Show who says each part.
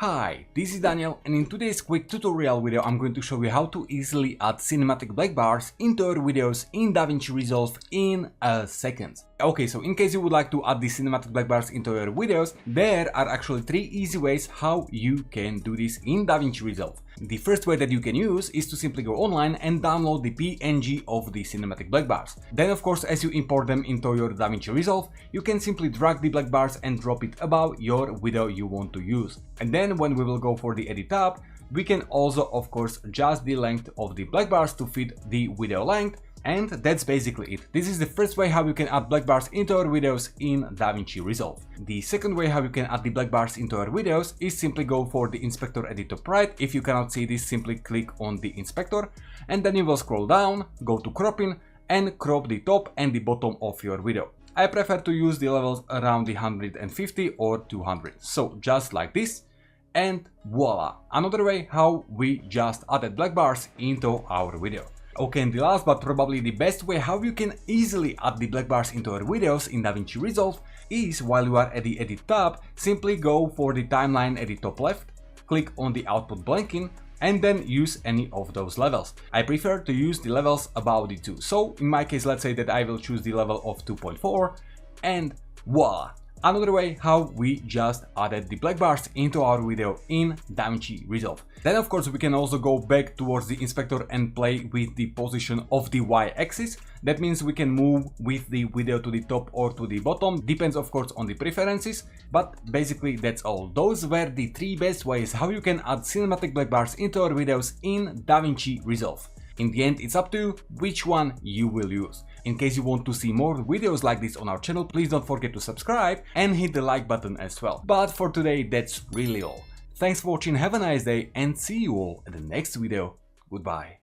Speaker 1: Hi, this is Daniel, and in today's quick tutorial video I'm going to show you how to easily add cinematic black bars into your videos in DaVinci Resolve in a second. Okay, so in case you would like to add the cinematic black bars into your videos, there are actually 3 easy ways how you can do this in DaVinci Resolve. The first way that you can use is to simply go online and download the PNG of the cinematic black bars. Then of course, as you import them into your DaVinci Resolve, you can simply drag the black bars and drop it above your video you want to use. And then when we will go for the edit tab, we can also of course adjust the length of the black bars to fit the video length. And that's basically it. This is the first way how you can add black bars into your videos in DaVinci Resolve. The second way how you can add the black bars into your videos is simply go for the inspector at the top right. If you cannot see this, simply click on the inspector and then you will scroll down, go to cropping and crop the top and the bottom of your video. I prefer to use the levels around the 150 or 200. So just like this, and voila, another way how we just added black bars into our video. Okay, and the last but probably the best way how you can easily add the black bars into your videos in DaVinci Resolve is while you are at the edit tab, simply go for the timeline at the top left, click on the output blanking and then use any of those levels. I prefer to use the levels above the 2. So in my case, let's say that I will choose the level of 2.4 and voila. Another way how we just added the black bars into our video in DaVinci Resolve. Then of course we can also go back towards the inspector and play with the position of the y-axis. That means we can move with the video to the top or to the bottom, depends of course on the preferences, but basically that's all. Those were the 3 best ways how you can add cinematic black bars into your videos in DaVinci Resolve. In the end, it's up to you which one you will use. In case you want to see more videos like this on our channel, please don't forget to subscribe and hit the like button as well. But for today, that's really all. Thanks for watching, have a nice day and see you all in the next video. Goodbye.